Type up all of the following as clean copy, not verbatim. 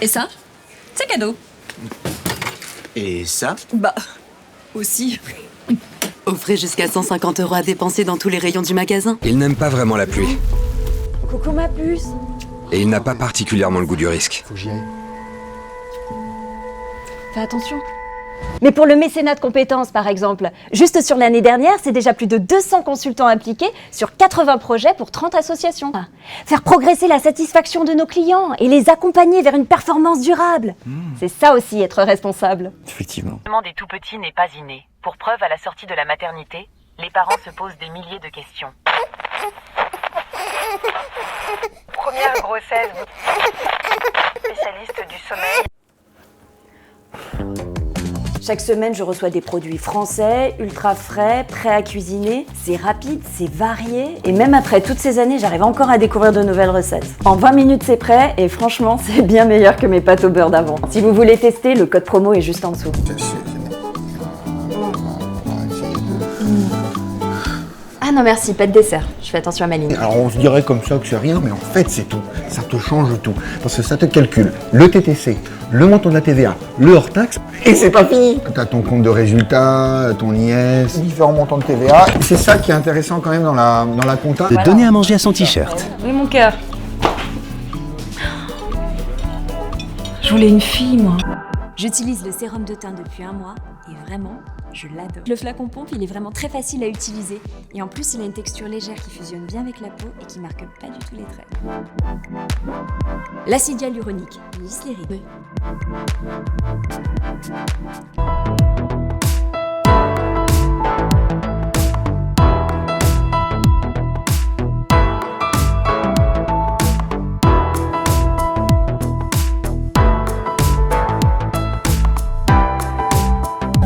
Et ça, c'est cadeau. Et ça? Bah, aussi. Offrez jusqu'à 150 € à dépenser dans tous les rayons du magasin. Il n'aime pas vraiment la pluie. Coucou ma puce. Et il n'a pas particulièrement le goût du risque. Faut que j'y aille. Fais attention. Mais pour le mécénat de compétences, par exemple, juste sur l'année dernière, c'est déjà plus de 200 consultants impliqués sur 80 projets pour 30 associations. Faire progresser la satisfaction de nos clients et les accompagner vers une performance durable. C'est ça aussi, être responsable. Effectivement. Le des tout-petits n'est pas inné. Pour preuve, à la sortie de la maternité, les parents se posent des milliers de questions. Première grossesse, spécialiste du sommeil. Chaque semaine, je reçois des produits français, ultra frais, prêts à cuisiner. C'est rapide, c'est varié. Et même après toutes ces années, j'arrive encore à découvrir de nouvelles recettes. En 20 minutes, c'est prêt. Et franchement, c'est bien meilleur que mes pâtes au beurre d'avant. Si vous voulez tester, le code promo est juste en dessous. Ah non merci, pas de dessert. Je fais attention à ma ligne. Alors on se dirait comme ça que c'est rien, mais en fait c'est tout. Ça te change tout. Parce que ça te calcule le TTC, le montant de la TVA, le hors-taxe, et c'est pas fini. T'as ton compte de résultat, ton IS, différents montants de TVA. C'est ça qui est intéressant quand même dans la compta. De donner à manger à son t-shirt. Oui mon cœur. Je voulais une fille moi. J'utilise le sérum de teint depuis 1 mois et vraiment, je l'adore. Le flacon pompe, il est vraiment très facile à utiliser et en plus, il a une texture légère qui fusionne bien avec la peau et qui marque pas du tout les traits. L'acide hyaluronique, lisse les rides.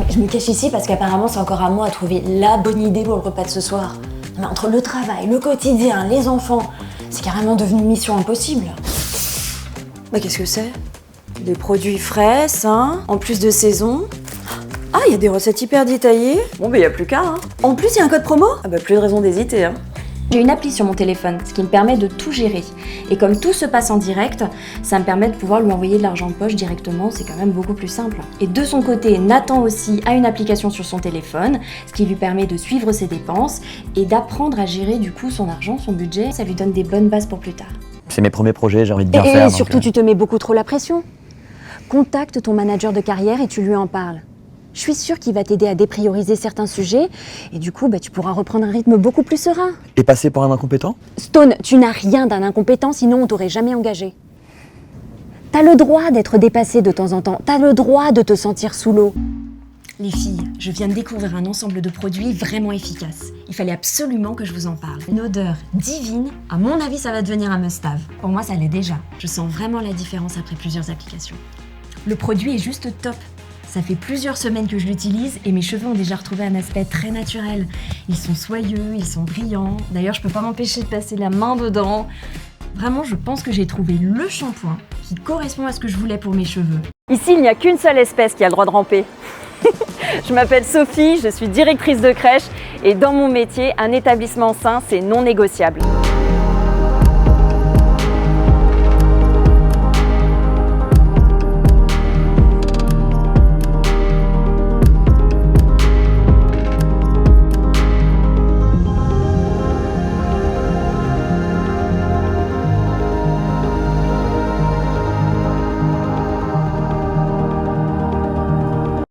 Je me cache ici parce qu'apparemment c'est encore à moi à trouver la bonne idée pour le repas de ce soir. Mais entre le travail, le quotidien, les enfants, c'est carrément devenu mission impossible. Bah qu'est-ce que c'est? Des produits frais, sains, en plus de saison. Ah, il y a des recettes hyper détaillées. Bon bah y a plus qu'à hein. En plus il y a un code promo. Ah bah plus de raison d'hésiter hein. J'ai une appli sur mon téléphone, ce qui me permet de tout gérer. Et comme tout se passe en direct, ça me permet de pouvoir lui envoyer de l'argent de poche directement, c'est quand même beaucoup plus simple. Et de son côté, Nathan aussi a une application sur son téléphone, ce qui lui permet de suivre ses dépenses et d'apprendre à gérer du coup son argent, son budget. Ça lui donne des bonnes bases pour plus tard. C'est mes premiers projets, j'ai envie de bien faire. Et surtout, tu te mets beaucoup trop la pression. Contacte ton manager de carrière et tu lui en parles. Je suis sûre qu'il va t'aider à déprioriser certains sujets et du coup, tu pourras reprendre un rythme beaucoup plus serein. Et passer pour un incompétent? Stone, tu n'as rien d'un incompétent, sinon on t'aurait jamais engagé. T'as le droit d'être dépassé de temps en temps, t'as le droit de te sentir sous l'eau. Les filles, je viens de découvrir un ensemble de produits vraiment efficaces. Il fallait absolument que je vous en parle. Une odeur divine, à mon avis ça va devenir un must-have. Pour moi ça l'est déjà. Je sens vraiment la différence après plusieurs applications. Le produit est juste top. Ça fait plusieurs semaines que je l'utilise et mes cheveux ont déjà retrouvé un aspect très naturel. Ils sont soyeux, ils sont brillants. D'ailleurs, je peux pas m'empêcher de passer la main dedans. Vraiment, je pense que j'ai trouvé le shampoing qui correspond à ce que je voulais pour mes cheveux. Ici, il n'y a qu'une seule espèce qui a le droit de ramper. Je m'appelle Sophie, je suis directrice de crèche et dans mon métier, un établissement sain, c'est non négociable.